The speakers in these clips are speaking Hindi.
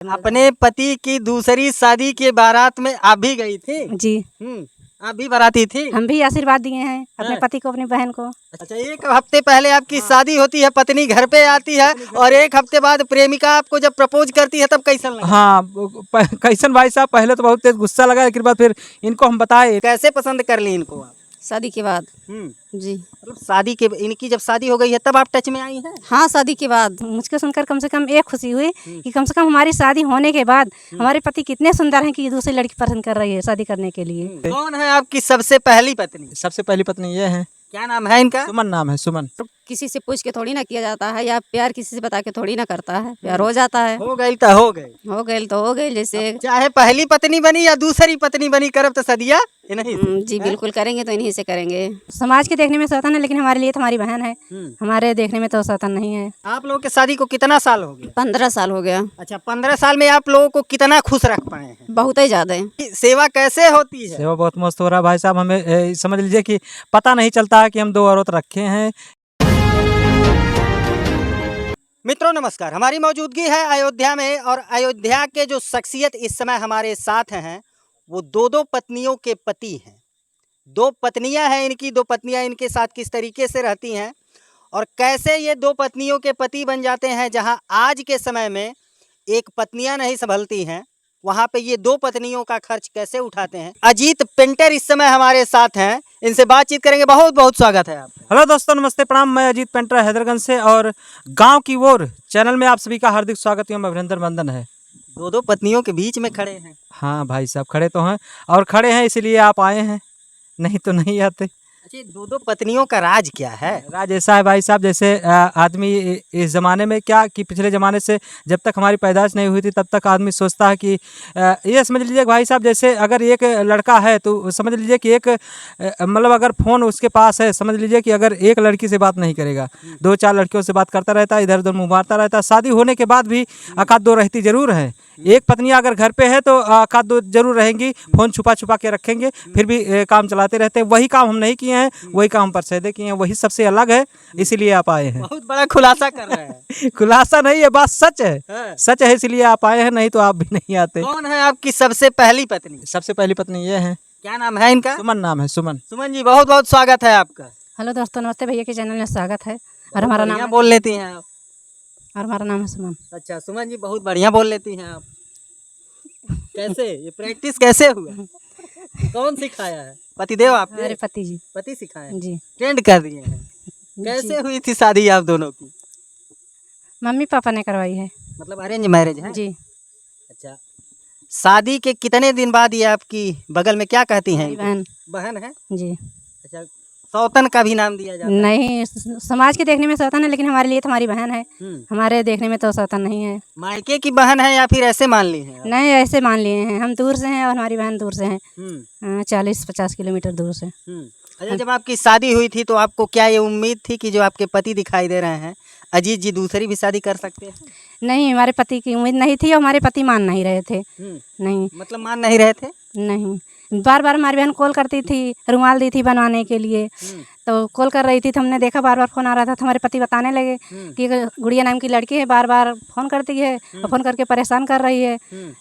अपने पति की दूसरी शादी के बारात में आप भी गई थी? जी। आप भी बाराती थी? हम भी आशीर्वाद दिए हैं अपने पति को, अपनी बहन को। अच्छा, एक हफ्ते पहले आपकी शादी होती है, पत्नी घर पे आती है और एक हफ्ते बाद प्रेमिका आपको जब प्रपोज करती है तब कैसन लगा? हाँ कैसन भाई साहब, पहले तो बहुत तेज गुस्सा लगा, लेकिन बाद फिर इनको हम बताए। कैसे पसंद कर ली इनको आप? शादी के बाद। जी। मतलब शादी के, इनकी जब शादी हो गई है तब आप टच में आई हैं? हाँ, शादी के बाद मुझको सुनकर कम से कम एक खुशी हुई कि कम से कम हमारी शादी होने के बाद हमारे पति कितने सुंदर हैं कि दूसरी लड़की पसंद कर रही है शादी करने के लिए। कौन है आपकी सबसे पहली पत्नी? सबसे पहली पत्नी ये है। क्या नाम है इनका? सुमन नाम है, सुमन। किसी से पूछ के थोड़ी ना किया जाता है, या प्यार किसी से बता के थोड़ी ना करता है, प्यार हो जाता है। हो गई तो हो गई, हो गए तो हो गए। जैसे चाहे पहली पत्नी बनी या दूसरी पत्नी बनी, करब तो सदिया नहीं। जी बिल्कुल करेंगे, तो इन्हीं से करेंगे। समाज के देखने में सौतन है, लेकिन हमारे लिए तो हमारी बहन है। हमारे देखने में तो सौतन नहीं है। आप लोगों के शादी को कितना साल हो गया? 15 साल हो गया। अच्छा, 15 साल में आप लोगों को कितना खुश रख पाए हैं? बहुत ही ज्यादा। सेवा कैसे होती है? सेवा बहुत मस्त हो रहा है भाई साहब। हमें समझ लीजिए कि पता नहीं चलता है कि हम 2 औरत रखे हैं। मित्रों नमस्कार, हमारी मौजूदगी है अयोध्या में और अयोध्या के जो शख्सियत इस समय हमारे साथ हैं वो दो पत्नियों के पति हैं। 2 पत्नियां हैं इनकी, 2 पत्नियां इनके साथ किस तरीके से रहती हैं और कैसे ये 2 पत्नियों के पति बन जाते हैं। जहां आज के समय में एक पत्नियां नहीं संभलती हैं, वहां पे ये 2 पत्नियों का खर्च कैसे उठाते हैं। अजीत पेंटर इस समय हमारे साथ हैं, इनसे बातचीत करेंगे। बहुत बहुत स्वागत है आपका। हेलो दोस्तों, नमस्ते, प्रणाम। मैं अजीत पेंटर हैदरगंज से और गांव की ओर चैनल में आप सभी का हार्दिक स्वागत एवं अभिनंदन वंदन है। 2 पत्नियों के बीच में खड़े हैं। हाँ भाई साहब, खड़े तो हैं और खड़े हैं इसलिए आप आए हैं, नहीं तो नहीं आते। अच्छा, 2 पत्नियों का राज क्या है? राज ऐसा है भाई साहब, जैसे आदमी इस ज़माने में क्या कि पिछले ज़माने से जब तक हमारी पैदाइश नहीं हुई थी तब तक आदमी सोचता है कि ये समझ लीजिए भाई साहब, जैसे अगर एक लड़का है तो समझ लीजिए कि एक मतलब अगर फ़ोन उसके पास है, समझ लीजिए कि अगर एक लड़की से बात नहीं करेगा, 2-4 लड़कियों से बात करता रहता है, इधर उधर मुँह मारता रहता है। शादी होने के बाद भी एकाध 2 रहती ज़रूर है। एक पत्नी अगर घर पे है तो एकाध 2 जरूर रहेंगी, फ़ोन छुपा छुपा के रखेंगे, फिर भी काम चलाते रहते हैं। वही काम हम नहीं किए हैं, वही काम पर सैदे किए हैं, वही सबसे अलग है, इसीलिए आप आए हैं। बहुत बड़ा खुलासा कर रहे हैं। खुलासा नहीं है, बात सच है, सच है, इसलिए आप आए हैं, नहीं तो आप भी नहीं आते। कौन है आपकी सबसे पहली पत्नी? सबसे पहली पत्नी ये है। क्या नाम है इनका? सुमन नाम है, सुमन। सुमन जी, बहुत बहुत स्वागत है आपका। हेलो दोस्तों, नमस्ते। भैया के चैनल में स्वागत है। और हमारा नाम बोल लेती हैं आप? और हमारा नाम है सुमन। अच्छा सुमन जी, बहुत बढ़िया बोल लेती हैं आप। कैसे ये प्रैक्टिस कैसे हुआ? कौन सिखाया है? पतिदेव आपके? हमारे पति जी। पति सिखाए जी। ट्रेंड कर दिए हैं। कैसे हुई थी शादी आप दोनों की? मम्मी पापा ने करवाई है। मतलब अरेंज मैरिज है? जी। अच्छा, शादी के कितने दिन बाद ये आपकी बगल में क्या कहती हैं? बहन। बहन है? जी। अच्छा, सौतन का भी नाम दिया जाता है? नहीं, समाज के देखने में सौतन है, लेकिन हमारे लिए तो हमारी बहन है। हमारे देखने में तो सौतन नहीं है। मायके की बहन है या फिर ऐसे मान ली है? नहीं, ऐसे मान लिए हैं। हम दूर से हैं और हमारी बहन दूर से है, 40-50 किलोमीटर दूर से। अच्छा, जब आपकी शादी हुई थी तो आपको क्या ये उम्मीद थी कि जो आपके पति दिखाई दे रहे हैं अजीत जी, दूसरी भी शादी कर सकते हैं? नहीं, हमारे पति की उम्मीद नहीं थी और हमारे पति मान नहीं रहे थे। नहीं। मतलब मान नहीं रहे थे? नहीं, बार बार हमारी बहन कॉल करती थी, रुमाल दी थी बनवाने के लिए, तो कॉल कर रही थी तो हमने देखा बार बार फ़ोन आ रहा था, तो हमारे पति बताने लगे कि गुड़िया नाम की लड़की है, बार बार फ़ोन करती है और फ़ोन करके परेशान कर रही है।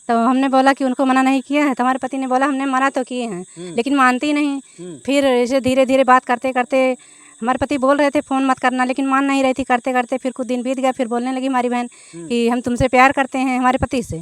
तो हमने बोला कि उनको मना नहीं किया है, तो हमारे पति ने बोला हमने मना तो किए हैं, लेकिन मानती नहीं। फिर ऐसे धीरे धीरे बात करते करते हमारे पति बोल रहे थे फ़ोन मत करना, लेकिन मान नहीं रही थी। करते करते फिर कुछ दिन बीत गया, फिर बोलने लगी हमारी बहन कि हम तुमसे प्यार करते हैं, हमारे पति से।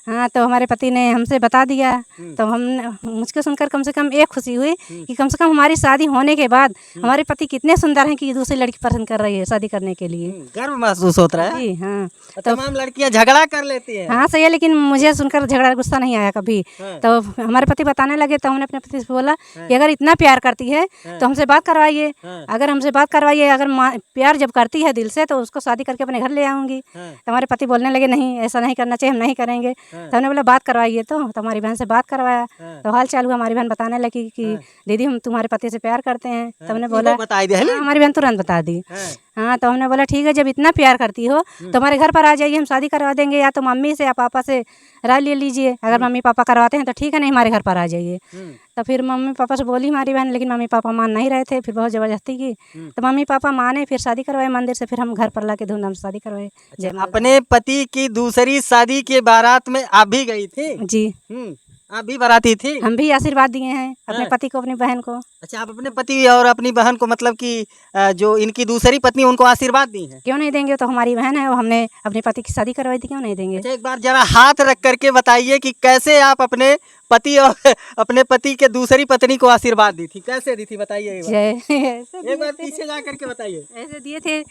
हाँ, तो हमारे पति ने हमसे बता दिया। तो हमने, मुझको सुनकर कम से कम एक खुशी हुई कि कम से कम हमारी शादी होने के बाद हमारे पति कितने सुंदर हैं कि दूसरी लड़की पसंद कर रही है शादी करने के लिए। गर्व महसूस होता है? जी हाँ। तो तमाम लड़कियां झगड़ा कर लेती हैं। हाँ सही है, लेकिन मुझे सुनकर झगड़ा गुस्सा नहीं आया कभी। तो हमारे पति बताने लगे तो हमने अपने पति से बोला कि अगर इतना प्यार करती है तो हमसे बात करवाइए। अगर हमसे बात करवाइए, अगर प्यार जब करती है दिल से तो उसको शादी करके अपने घर ले आऊँगी। तो हमारे पति बोलने लगे नहीं, ऐसा नहीं करना चाहिए, हम नहीं करेंगे। तो हमने बोला बात करवाइए। तो हमारी बहन से बात करवाया तो हाल चाल हुआ। हमारी बहन बताने लगी कि दीदी हम तुम्हारे पति से प्यार करते हैं। तो हमने बोला, बता दिया? हमारी बहन तुरंत बता दी। हाँ, तो हमने बोला ठीक है, जब इतना प्यार करती हो तो हमारे घर पर आ जाइए, हम शादी करवा देंगे, या तो मम्मी से या पापा से राय ले लीजिए। अगर मम्मी पापा करवाते हैं तो ठीक है, नहीं हमारे घर पर आ जाइए। तो फिर मम्मी पापा से बोली हमारी बहन, लेकिन मम्मी पापा मान नहीं रहे थे, फिर बहुत ज़बरदस्ती की। तो मम्मी पापा माने, फिर शादी करवाए मंदिर से, फिर हम घर पर ला के धूमधाम से शादी करवाए। अच्छा, अपने पति की दूसरी शादी के बारात में आप भी गई थी? जी, आप भी बाराती थी? हम भी आशीर्वाद दिए हैं अपने हाँ। पति को, अपनी बहन को। अच्छा, आप अपने पति और अपनी बहन को, मतलब कि जो इनकी दूसरी पत्नी, उनको आशीर्वाद दी हैं? क्यों नहीं देंगे, वो तो हमारी बहन है, वो हमने अपने पति की शादी करवाई थी, क्यों नहीं देंगे। अच्छा, एक बार जरा हाथ रख करके बताइए कि कैसे आप अपने पति और अपने पति के दूसरी पत्नी को आशीर्वाद दी थी, कैसे दी थी, बताइए एक बार। जय एक बार पीछे जा करके बताइए। ऐसे दिए थे,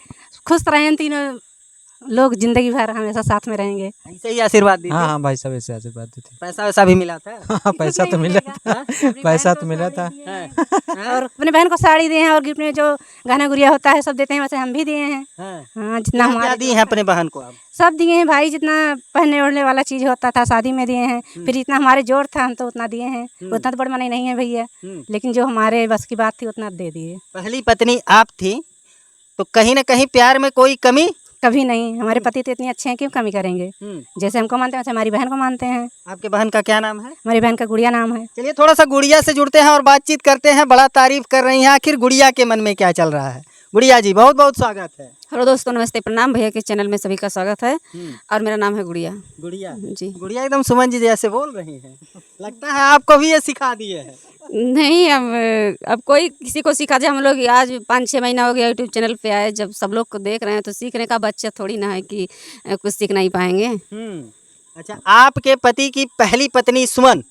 खुश रहें तीनों लोग, जिंदगी भर हमेशा साथ में रहेंगे। ऐसे ही आशीर्वाद दी थी? हाँ हाँ भाई साहब ऐसे आशीर्वाद दी थी। पैसा वैसा भी मिला था? हाँ पैसा तो मिला था, पैसा तो मिला था। और अपने बहन को साड़ी दिए हैं, और गिफ्ट में जो गहना गुड़िया होता है सब देते हैं, वैसे हम भी दिए हैं। हाँ, जितना क्या हमारे दी हैं अपने बहन को आप? सब दिए हैं भाई, जितना पहनने ओढ़ने वाला चीज होता था शादी में दिए हैं। फिर जितना हमारे जोर था हम तो उतना दिए हैं, उतना तो बड़मनी नहीं है भैया, लेकिन जो हमारे बस की बात थी उतना दे दिए। पहली पत्नी आप थी, तो कहीं ना कहीं प्यार में कोई कमी? कभी नहीं, हमारे पति तो इतने अच्छे हैं, क्यों कमी करेंगे। जैसे हमको मानते हैं वैसे हमारी बहन को मानते हैं। आपके बहन का क्या नाम है? हमारी बहन का गुड़िया नाम है। चलिए थोड़ा सा गुड़िया से जुड़ते हैं और बातचीत करते हैं। बड़ा तारीफ कर रही हैं, आखिर गुड़िया के मन में क्या चल रहा है? गुड़िया जी, बहुत बहुत स्वागत है। हेलो दोस्तों, नमस्ते, प्रणाम। भैया के चैनल में सभी का स्वागत है और मेरा नाम है गुड़िया। गुड़िया जी, गुड़िया एकदम सुमन जी जैसे बोल रही हैं, लगता है आपको भी ये सिखा दिए हैं। नहीं, अब कोई किसी को सिखा दे। हम लोग आज 5-6 महीना हो गया यूट्यूब चैनल पे आए, जब सब लोग को देख रहे हैं तो सीखने का बच्चा थोड़ी ना है कि कुछ सीख नहीं पाएंगे। अच्छा, आपके पति की पहली पत्नी सुमन,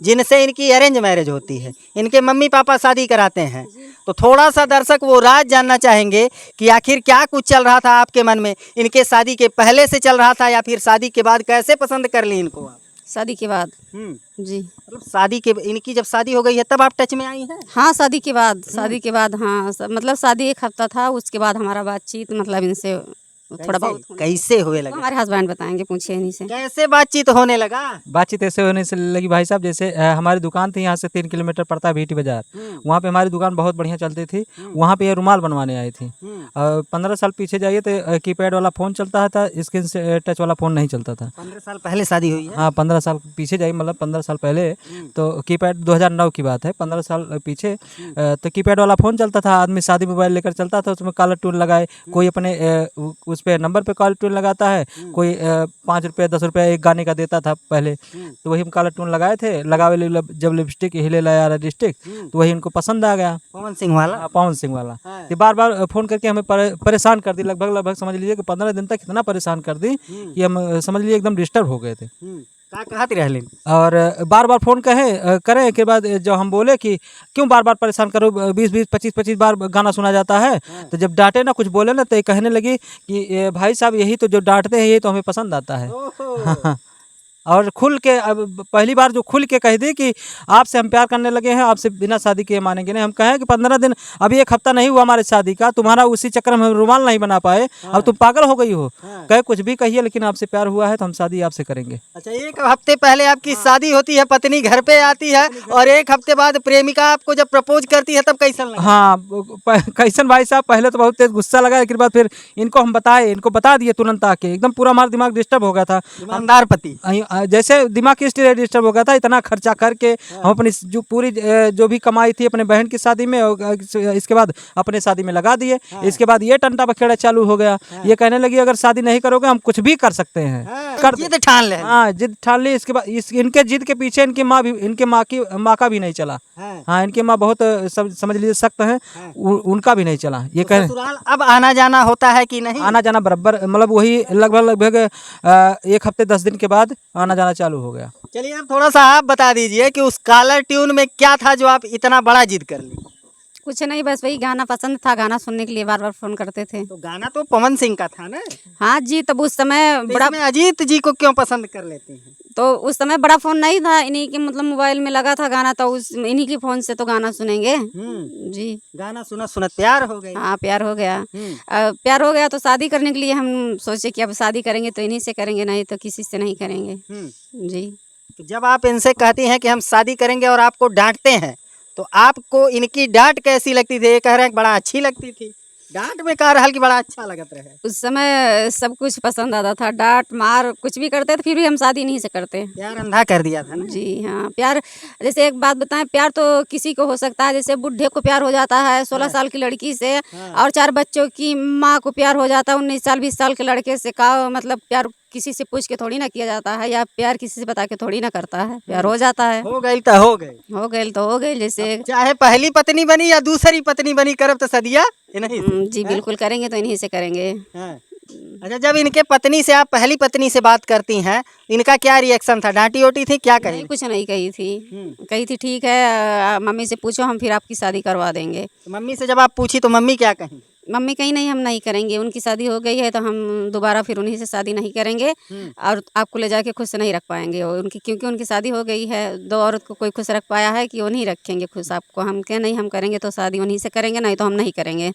जिनसे इनकी अरेंज मैरिज होती है, इनके मम्मी पापा शादी कराते हैं, तो थोड़ा सा दर्शक वो राज जानना चाहेंगे कि आखिर क्या कुछ चल रहा था आपके मन में, इनके शादी के पहले से चल रहा था या फिर शादी के बाद, कैसे पसंद कर ली इनको आप? शादी के बाद। जी, मतलब शादी के, इनकी जब शादी हो गई है तब आप टच में आई हैं? हाँ, शादी के बाद। शादी के बाद, हाँ, मतलब शादी 1 हफ्ता था, उसके बाद हमारा बातचीत मतलब इनसे थोड़ा बहुत कैसे हुए लगा? हमारे हस्बैंड बताएंगे, पूछिए इन्हीं से। कैसे बातचीत होने लगा? बातचीत ऐसे होने से लगी भाई साहब, जैसे हमारी दुकान थी यहाँ से 3 किलोमीटर पड़ता है भीटी बाजार। वहाँ पे हमारी दुकान बहुत बढ़िया चलती थी। वहाँ पे ये रुमाल बनवाने आई थी। 15 साल पीछे जाइए तो कीपैड वाला फ़ोन चलता था, स्क्रीन से टच वाला फ़ोन नहीं चलता था। 15 साल पहले शादी हुई है? हाँ, 15 साल पीछे जाइए, मतलब 15 साल पहले। तो कीपैड 2009 की बात है, 15 साल पीछे। तो कीपैड वाला फ़ोन चलता था, आदमी शादी मोबाइल लेकर चलता था, उसमें कॉलर ट्यून लगाए, कोई अपने उस पर नंबर पे कॉलर ट्यून लगाता है, कोई 5 रुपये 10 रुपये एक गाने का देता था पहले। तो वही हम कॉलर ट्यून लगाए थे, लगावे जब लिपस्टिक हिले लाया लिपस्टिक, तो वही उनको पसंद आ गया। पवन सिंह वाला? हाँ, पवन सिंह वाला। तो बार बार फ़ोन करके हमें परेशान कर दी, लगभग समझ लीजिए कि 15 दिन तक इतना परेशान कर दी कि हम समझ लीजिए एकदम डिस्टर्ब हो गए थे। क्या कहती रह? और बार बार फ़ोन करें के बाद जो हम बोले कि क्यों बार बार परेशान करो, 20-20 25-25 बार गाना सुना जाता है। तो जब डांटे ना, कुछ बोले ना, तो ये कहने लगी कि भाई साहब यही तो जो डांटते हैं यही तो हमें पसंद आता है। और खुल के, अब पहली बार जो खुल के कह दी कि आपसे हम प्यार करने लगे हैं, आपसे बिना शादी किए मानेंगे नहीं। हम कहें कि 15 दिन, अभी 1 हफ्ता नहीं हुआ हमारे शादी का, तुम्हारा उसी चक्कर में हम रुमाल नहीं बना पाए, अब तुम पागल हो गई हो। कहे कुछ भी कहिए, लेकिन आपसे प्यार हुआ है तो हम शादी आपसे करेंगे। अच्छा, 1 हफ्ते पहले आपकी शादी होती है, पत्नी घर पे आती है, और 1 हफ्ते बाद प्रेमिका आपको जब प्रपोज करती है तब कैसन लगा? हाँ, कैसन भाई साहब, पहले तो बहुत तेज गुस्सा लगा, लेकिन बाद फिर इनको हम बताए, इनको बता दिए तुरंत आके, एकदम पूरा हमारा दिमाग डिस्टर्ब हो गया था। ईमानदार पति। जैसे दिमाग इसलिए डिस्टर्ब हो गया था, इतना खर्चा करके हम अपनी जो पूरी जो भी कमाई थी अपने बहन की शादी में, इसके बाद अपने शादी में लगा दिए। इसके बाद ये टंटा बखेड़ा चालू हो गया। ये कहने लगी अगर शादी नहीं करोगे हम कुछ भी कर सकते हैं। जिद ठान ले। हाँ, जिद ठान ली। इसके बाद इनके जिद के पीछे इनकी माँ का भी नहीं चला। हाँ, इनकी माँ बहुत समझ लीजिए सख्त है, उनका भी नहीं चला। ये कह ससुराल अब आना जाना होता है कि नहीं? आना जाना बराबर, मतलब वही लगभग 1 हफ्ते 10 दिन के बाद आना जाना चालू हो गया। चलिए अब थोड़ा सा आप बता दीजिए कि उस कॉलर ट्यून में क्या था जो आप इतना बड़ा जिद कर ली? कुछ नहीं, बस वही गाना पसंद था, गाना सुनने के लिए बार बार फ़ोन करते थे। तो गाना तो पवन सिंह का था ना? हाँ जी, तब उस समय तो बड़ा, इसमें अजीत जी को क्यों पसंद कर लेती हैं? तो उस समय बड़ा फ़ोन नहीं था, इन्हीं के मतलब मोबाइल में लगा था गाना, तो इन्हीं के फ़ोन से तो गाना सुनेंगे। जी, गाना सुना सुनत प्यार हो गई। हाँ, प्यार हो गया। प्यार हो गया तो शादी करने के लिए हम सोचे कि अब शादी करेंगे तो इन्हीं से करेंगे, नहीं तो किसी से नहीं करेंगे। जी, तो जब आप इनसे कहती हैं कि हम शादी करेंगे और आपको डांटते हैं, तो आपको इनकी डांट कैसी लगती थी? ये कह रहे हैं बड़ा अच्छी लगती थी। डांट में कह रहल कि बड़ा अच्छा लगत रहे। उस समय सब कुछ पसंद आता था, डांट मार कुछ भी करते थे, फिर भी हम शादी नहीं से करते। प्यार अंधा कर दिया था ना। जी हाँ, प्यार जैसे एक बात बताएं, प्यार तो किसी को हो सकता है, जैसे बुढ़े को प्यार हो जाता है 16 साल की लड़की से, और 4 बच्चों की माँ को प्यार हो जाता है 19 साल 20 साल के लड़के से। का मतलब प्यार किसी से पूछ के थोड़ी ना किया जाता है, या प्यार किसी से बता के थोड़ी ना करता है, प्यार हो जाता है। हो गई तो हो गई, हो गए तो हो गए। जैसे चाहे पहली पत्नी बनी या दूसरी पत्नी बनी, करब तो सदिया ये नहीं। जी बिल्कुल करेंगे, तो इन्हीं से करेंगे। हाँ। अच्छा, जब इनके पत्नी से आप पहली पत्नी से बात करती हैं, इनका क्या रिएक्शन था? डांटी ओटी थी, क्या कही? नहीं, कुछ नहीं कही थी। कही थी ठीक है, मम्मी से पूछो, हम फिर आपकी शादी करवा देंगे। तो मम्मी से जब आप पूछी तो मम्मी क्या कही? मम्मी कहीं नहीं, हम नहीं करेंगे, उनकी शादी हो गई है तो हम दोबारा फिर उन्हीं से शादी नहीं करेंगे, और आपको ले जाके खुश नहीं रख पाएंगे। और उनकी, क्योंकि उनकी शादी हो गई है, 2 औरत को कोई खुश रख पाया है कि वो नहीं रखेंगे खुश आपको। हम क्या नहीं, हम करेंगे तो शादी उन्हीं से करेंगे, नहीं तो हम नहीं करेंगे।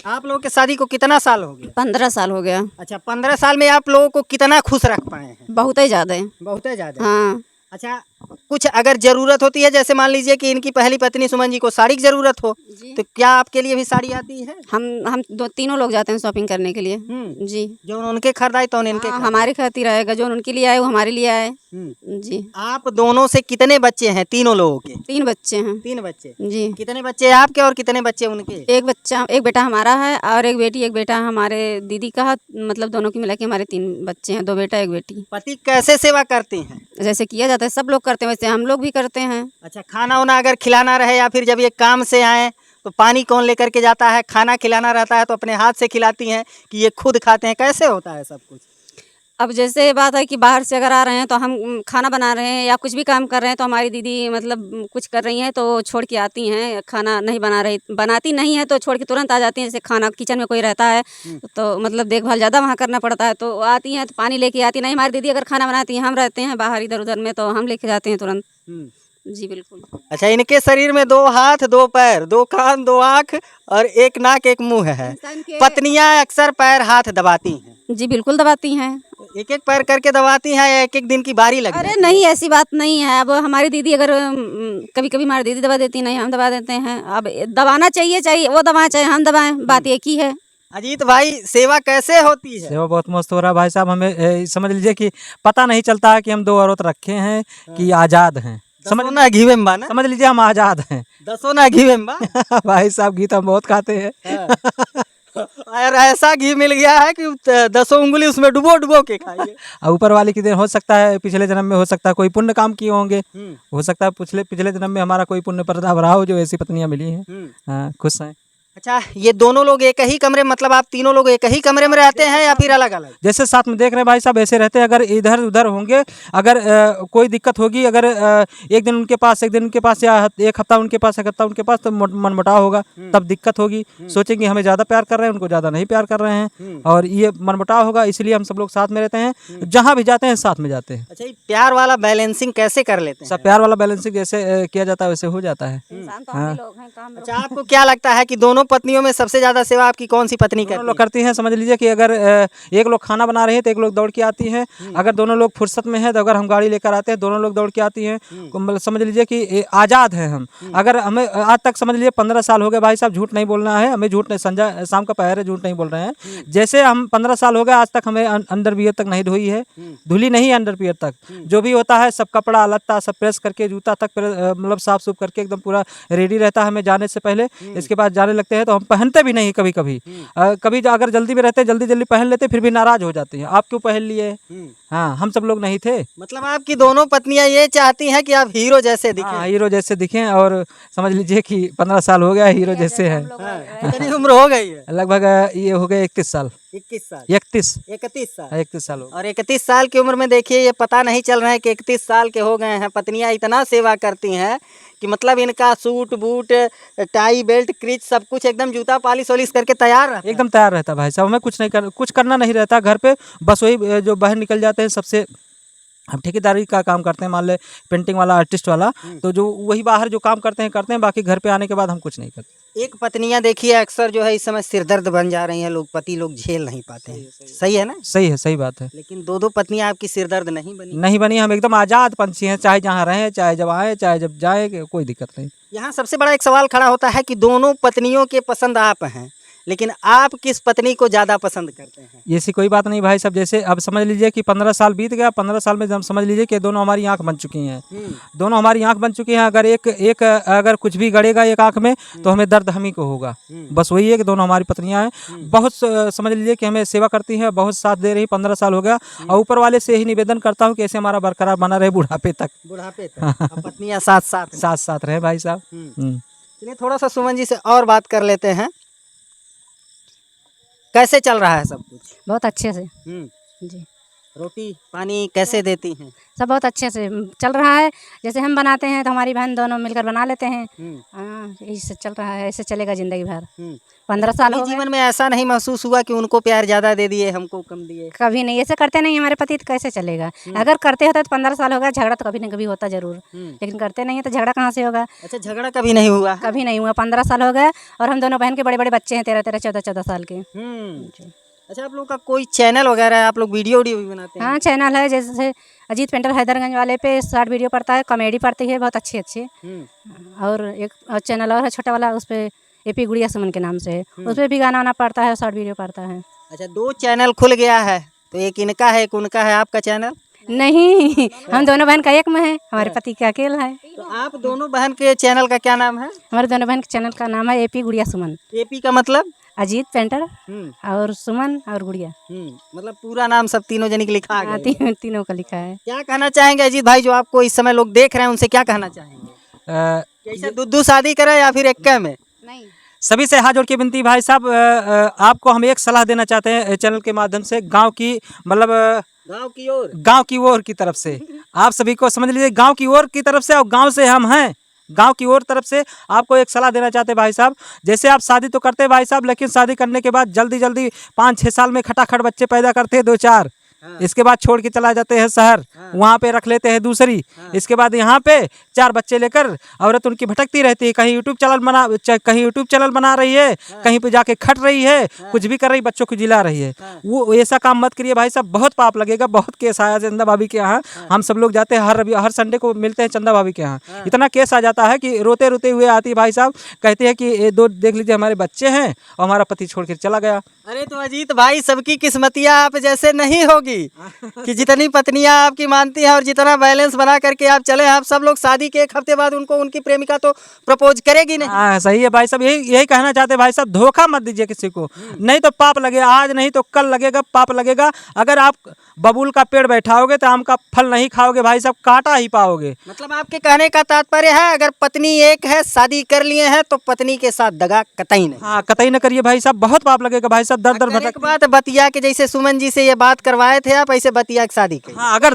आप लोगों के शादी को कितना साल हो गया? 15 साल हो गया। अच्छा, 15 साल में आप लोगों को कितना खुश रख पाए हैं? बहुत ही ज़्यादा। बहुत ज़्यादा। हाँ। अच्छा, कुछ अगर ज़रूरत होती है, जैसे मान लीजिए कि इनकी पहली पत्नी सुमन जी को साड़ी की ज़रूरत हो, तो क्या आपके लिए भी साड़ी आती है? हम 2-3 लोग जाते हैं शॉपिंग करने के लिए। जी। जो उनके खरीदाए तो इनके हाँ, हमारे खातिर आएगा, जो उनके लिए आए वो हमारे लिए आए। हम्म। जी। आप दोनों से कितने बच्चे हैं तीनों लोगों के? 3 बच्चे हैं। 3 बच्चे। जी। कितने बच्चे आपके और कितने बच्चे उनके? एक बेटा हमारा है, और एक बेटी, एक बेटा हमारे दीदी का है। मतलब दोनों की मिला के हमारे 3 बच्चे हैं, 2 बेटा 1 बेटी। पति कैसे सेवा करते हैं? जैसे किया जाता है, सब लोग करते हैं वैसे हम लोग भी करते हैं। अच्छा, खाना वाना अगर खिलाना रहे, या फिर जब ये काम से आए तो पानी कौन लेकर के जाता है? खाना खिलाना रहता है तो अपने हाथ से खिलाती हैं कि ये खुद खाते हैं? कैसे होता है सब कुछ? अब जैसे ये बात है कि बाहर से अगर आ रहे हैं तो हम खाना बना रहे हैं या कुछ भी काम कर रहे हैं, तो हमारी दीदी मतलब कुछ कर रही हैं तो छोड़ के आती हैं। खाना नहीं बनाती नहीं है तो छोड़ के तुरंत आ जाती हैं। जैसे खाना किचन में कोई रहता है तो मतलब देखभाल ज़्यादा वहाँ करना पड़ता है, तो आती हैं तो पानी लेके आती नहीं। हमारी दीदी अगर खाना बनाती हैं, हम रहते हैं बाहर इधर उधर में, तो हम लेके जाते हैं तुरंत। जी बिल्कुल। अच्छा, इनके शरीर में 2 हाथ 2 पैर 2 कान 2 आँख और 1 नाक 1 मुंह है। पत्नियां अक्सर पैर हाथ दबाती हैं। जी बिल्कुल दबाती हैं। एक एक पैर करके दबाती हैं या एक एक दिन की बारी लगी? अरे नहीं, ऐसी बात नहीं है। अब हमारी दीदी अगर कभी कभी हमारी दीदी दबा देती, नहीं हम दबा देते हैं। अब दबाना चाहिए वो दबाएं चाहे हम दबाएं, बात एक ही है। अजीत भाई, सेवा कैसे होती है? सेवा बहुत मस्त हो रहा है भाई साहब। हमें समझ लीजिए कि पता नहीं चलता है कि हम 2 औरत रखे हैं कि आज़ाद हैं। समझ ना घी में ना? समझ लीजिए हम आज़ाद हैं। 10 ना घी में भाई साहब, घी तो हम बहुत खाते हैं। और ऐसा घी मिल गया है कि 10 उंगली उसमें डुबो डुबो के खाइए। ऊपर वाले की देन हो सकता है, पिछले जन्म में हो सकता है कोई पुण्य काम किए होंगे, हो सकता है पिछले जन्म में हमारा कोई पुण्य प्रताप रहा हो जो ऐसी पत्नियां मिली हैं। हाँ, खुश हैं। अच्छा, ये दोनों लोग एक ही कमरे, मतलब आप तीनों लोग एक ही कमरे में रहते हैं या फिर अलग अलग? जैसे साथ में देख रहे हैं भाई साहब, ऐसे रहते हैं। अगर इधर उधर होंगे, अगर कोई दिक्कत होगी, अगर एक दिन उनके पास एक दिन उनके पास, या एक हफ्ता उनके पास एक हफ्ता उनके पास, तो मनमुटाव होगा, तब दिक्कत होगी। सोचेंगे हमें ज़्यादा प्यार कर रहे हैं, उनको ज़्यादा नहीं प्यार कर रहे हैं, और ये मनमुटाव होगा। इसलिए हम सब लोग साथ में रहते हैं, जहाँ भी जाते हैं साथ में जाते हैं। अच्छा, ये प्यार वाला बैलेंसिंग कैसे कर लेते हैं? सब प्यार वाला बैलेंसिंग जैसे किया जाता है वैसे हो जाता है। इंसान तो हम ही लोग हैं, काम अच्छा, आपको क्या लगता है कि दोनों पत्नियों में सबसे ज्यादा सेवा आपकी कौन सी पत्नी दोनों करती लोग करती हैं। समझ लीजिए कि अगर एक लोग खाना बना रहे हैं तो एक लोग दौड़ के आती हैं। अगर दोनों लोग फुर्सत में हैं तो अगर हम गाड़ी लेकर आते हैं, दोनों लोग दौड़ के आती हैं। मतलब समझ लीजिए कि आज़ाद हैं हम। अगर हमें आज तक समझ लीजिए 15 साल हो गए भाई साहब, झूठ नहीं बोलना है हमें, झूठ नहीं, संजा शाम का पहर है, झूठ नहीं बोल रहे हैं। जैसे हम 15 साल हो गए, आज तक हमें अंडर वियर तक नहीं धोई है, धुली नहीं अंडर वियर तक। जो भी होता है सब कपड़ा लत्ता सब प्रेस करके, जूता तक मतलब साफ सूफ करके एकदम पूरा रेडी रहता है हमें जाने से पहले। इसके बाद जाने लगते हैं तो हम पहनते भी नहीं। कभी कभी कभी अगर जल्दी में रहते हैं, जल्दी जल्दी पहन लेते, फिर भी नाराज हो जाते हैं, आप क्यों पहन लिए? हाँ, हम सब लोग नहीं थे। मतलब आपकी दोनों पत्नियां ये चाहती हैं कि आप हीरो जैसे दिखें। हाँ, हीरो जैसे दिखें, और समझ लीजिए कि 15 साल हो गया हीरो जैसे है। कितनी उम्र हो गई है? लगभग ये हो गए 31 साल। 21 साल 31 31 साल 31 साल हो। और 31 साल की उम्र में देखिए, ये पता नहीं चल रहा है कि 31 साल के हो गए हैं। पत्नियां इतना सेवा करती हैं कि मतलब इनका suit boot tie belt crèche सब कुछ एकदम जूता पॉलिश वॉलिश करके तैयार रहता है। एकदम तैयार रहता है भाई साहब। हमें कुछ करना नहीं रहता घर पे, बस वही जो बाहर निकल जाते हैं सबसे, हम ठेकेदारी का काम करते हैं, मान ले पेंटिंग वाला आर्टिस्ट वाला, तो जो वही बाहर जो काम करते हैं, बाकी घर पे आने के बाद हम कुछ नहीं करते। एक पत्नियां देखिए अक्सर जो है इस समय सिरदर्द बन जा रही हैं, लोग पति लोग झेल नहीं पाते हैं। सही है ना? सही है, सही बात है। लेकिन 2 पत्नियां आपकी सिरदर्द नहीं बनी? नहीं बनी। हम एकदम आज़ाद पंछी हैं, चाहे जहाँ रहें, चाहे जब आए, चाहे जब जाए, कोई दिक्कत नहीं। यहाँ सबसे बड़ा एक सवाल खड़ा होता है कि दोनों पत्नियों के पसंद आप हैं, लेकिन आप किस पत्नी को ज़्यादा पसंद करते हैं? ऐसी कोई बात नहीं भाई साहब। जैसे अब समझ लीजिए कि 15 साल बीत गया, 15 साल में हम समझ लीजिए कि दोनों हमारी आंख बन चुकी हैं। दोनों हमारी आंख बन चुकी हैं। अगर एक अगर कुछ भी गड़ेगा एक आंख में तो हमें दर्द हम ही को होगा। बस वही है कि दोनों हमारी पत्नियां हैं। बहुत समझ लीजिए कि हमें सेवा करती हैं, बहुत साथ दे रही। 15 साल हो गया और ऊपर वाले से यही निवेदन करता हूँ कि ऐसे हमारा बरकरार बना रहे बुढ़ापे तक। बुढ़ापे तक अब पत्नियां साथ साथ हैं। साथ साथ रहे भाई साहब। चलिए थोड़ा सा सुमन जी से और बात कर लेते हैं। कैसे चल रहा है सब कुछ? बहुत अच्छे से जी। रोटी पानी कैसे देती हैं? सब बहुत अच्छे से चल रहा है। जैसे हम बनाते हैं तो हमारी बहन दोनों मिलकर बना लेते हैं। यही से चल रहा है, ऐसे चलेगा ज़िंदगी भर। 15 साल हो गए। जीवन में ऐसा नहीं महसूस हुआ कि उनको प्यार ज़्यादा दे दिए हमको कम दिए? कभी नहीं, ऐसे करते नहीं हमारे पति, तो कैसे चलेगा? अगर करते होते तो 15 साल हो गया, झगड़ा तो कभी न कभी होता जरूर, लेकिन करते नहीं है तो झगड़ा कहाँ से होगा? अच्छा, झगड़ा कभी नहीं हुआ? कभी नहीं हुआ। 15 साल हो गए और हम दोनों बहन के बड़े बड़े बच्चे हैं, 13-13, 14-14 साल के। जी। अच्छा, आप लोग का कोई चैनल वगैरह है? आप लोग वीडियो भी बनाते हैं? हाँ, चैनल है। जैसे अजीत पेंटर हैदरगंज वाले पे शॉर्ट वीडियो पड़ता है, कॉमेडी पड़ती है बहुत अच्छी अच्छी। और एक चैनल और है छोटा वाला, उस पर एपी गुड़िया सुमन के नाम से है, उस पर भी गाना वाना पड़ता है, शॉर्ट वीडियो पड़ता है। अच्छा, 2 चैनल खुल गया है, तो एक इनका है एक उनका है। आपका चैनल नहीं, हम दोनों बहन का एक में है, हमारे पति का अकेला है। तो आप दोनों बहन के चैनल का क्या नाम है? हमारे दोनों बहन के चैनल का नाम है एपी गुड़िया सुमन। एपी का मतलब? अजीत पेंटर और सुमन और गुड़िया। मतलब पूरा नाम सब तीनों जनी के लिखा हाँ, है? तीनों का लिखा है। क्या कहना चाहेंगे अजीत भाई, जो आपको इस समय लोग देख रहे हैं, उनसे क्या कहना चाहेंगे? कैसे दूध शादी करें या फिर एक में? नहीं, सभी से हाथ जोड़ के विनती भाई साहब, आपको हम एक सलाह देना चाहते हैं चैनल के माध्यम से, गांव की मतलब गांव की ओर की तरफ से। आप सभी को समझ लीजिए, गांव की ओर की तरफ से, और गांव से हम हैं, गांव की ओर तरफ से आपको एक सलाह देना चाहते हैं भाई साहब। जैसे आप शादी तो करते हैं भाई साहब, लेकिन शादी करने के बाद जल्दी जल्दी 5-6 साल में खटाखट बच्चे पैदा करते हैं 2-4। इसके बाद छोड़ के चला जाते हैं शहर, वहाँ पे रख लेते हैं दूसरी। इसके बाद यहाँ पे 4 बच्चे लेकर औरत उनकी भटकती रहती है, कहीं यूट्यूब चैनल बना रही है, कहीं पे जाके खट रही है, कुछ भी कर रही, बच्चों को जिला रही है। वो ऐसा काम मत करिए भाई साहब, बहुत पाप लगेगा। बहुत केस आया चंदा भाभी के यहाँ, हम सब लोग जाते हैं हर संडे को मिलते हैं चंदा भाभी के यहाँ। इतना केस आ जाता है कि रोते रोते हुए आती है भाई साहब, कहती है कि ये 2 देख लीजिए हमारे बच्चे हैं और हमारा पति छोड़ कर चला गया। अरे तो अजीत भाई, सबकी किस्मतियाँ आप जैसे नहीं होगी कि जितनी पत्नियां आपकी मानती हैं और जितना बैलेंस बना करके आप चले। आप सब लोग शादी के 1 हफ्ते बाद उनको उनकी प्रेमिका तो प्रपोज करेगी नहीं। हाँ, सही है भाई साहब, यही कहना चाहते हैं भाई साहब, धोखा मत दीजिए किसी को, नहीं तो पाप लगेगा। आज नहीं तो कल लगेगा, पाप लगेगा। अगर आप बबूल का पेड़ बैठाओगे तो आम का फल नहीं खाओगे भाई साहब, कांटा ही पाओगे। मतलब आपके कहने का तात्पर्य है, अगर पत्नी एक है, शादी कर लिए हैं, तो पत्नी के साथ दगा कतई नहीं। हाँ, कतई न करिए भाई साहब, बहुत पाप लगेगा भाई साहब। दर भटक एक बात बतिया के, जैसे सुमन जी से ये बात करवाए थे आप, ऐसे बतिया के शादी करिए। हाँ, अगर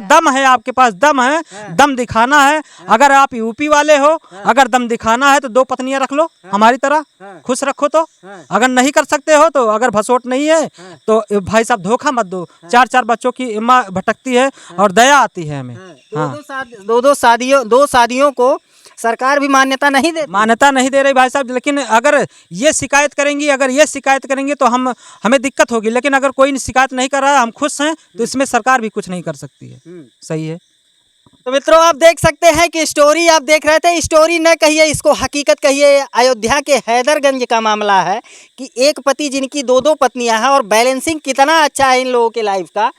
दम है आपके पास, दम है, दम दिखाना है। अगर आप यूपी वाले हो, अगर दम दिखाना है तो 2 पत्नियां रख लो, हमारी तरह खुश रखो। तो अगर नहीं कर सकते हो, तो अगर भसोट नहीं है तो भाई साहब धोखा मत दो। 4-4 बच्चों की माँ भटकती है और दया आती है हमें। दो शादियों को सरकार भी मान्यता नहीं दे रही भाई साहब। लेकिन अगर ये शिकायत करेंगी तो हमें दिक्कत होगी। लेकिन अगर कोई शिकायत नहीं कर रहा है, हम खुश हैं, तो इसमें सरकार भी कुछ नहीं कर सकती है। सही है। तो मित्रों, आप देख सकते हैं कि स्टोरी आप देख रहे थे, स्टोरी न कहिए, इसको हकीकत कहिए। अयोध्या के हैदरगंज का मामला है कि एक पति जिनकी 2-2 पत्नियां हैं, और बैलेंसिंग कितना अच्छा है इन लोगों के लाइफ का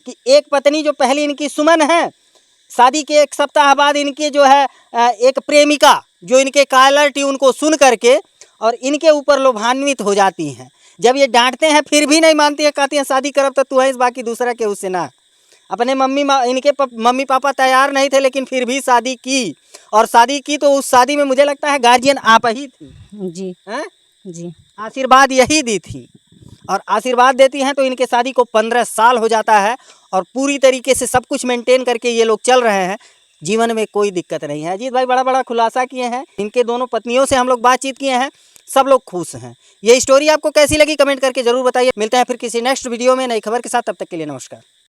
कि एक पत्नी जो पहली इनकी सुमन है, शादी के 1 सप्ताह बाद इनके जो है एक प्रेमिका जो इनके कॉलर ट्यून को सुन करके और इनके ऊपर लोभान्वित हो जाती हैं। जब ये डांटते हैं फिर भी नहीं मानती है, कहती हैं शादी करब तो तू है, बाकी दूसरा के उससे ना। अपने इनके मम्मी पापा तैयार नहीं थे, लेकिन फिर भी शादी की, और शादी की तो उस शादी में मुझे लगता है गार्जियन आप ही थी। जी हैं? जी, आशीर्वाद यही दी थी, और आशीर्वाद देती हैं तो इनके शादी को 15 साल हो जाता है, और पूरी तरीके से सब कुछ मेंटेन करके ये लोग चल रहे हैं। जीवन में कोई दिक्कत नहीं है। अजीत भाई बड़ा खुलासा किए हैं, इनके दोनों पत्नियों से हम लोग बातचीत किए हैं, सब लोग खुश हैं। ये स्टोरी आपको कैसी लगी कमेंट करके जरूर बताइए। मिलते हैं फिर किसी नेक्स्ट वीडियो में नई खबर के साथ, तब तक के लिए नमस्कार।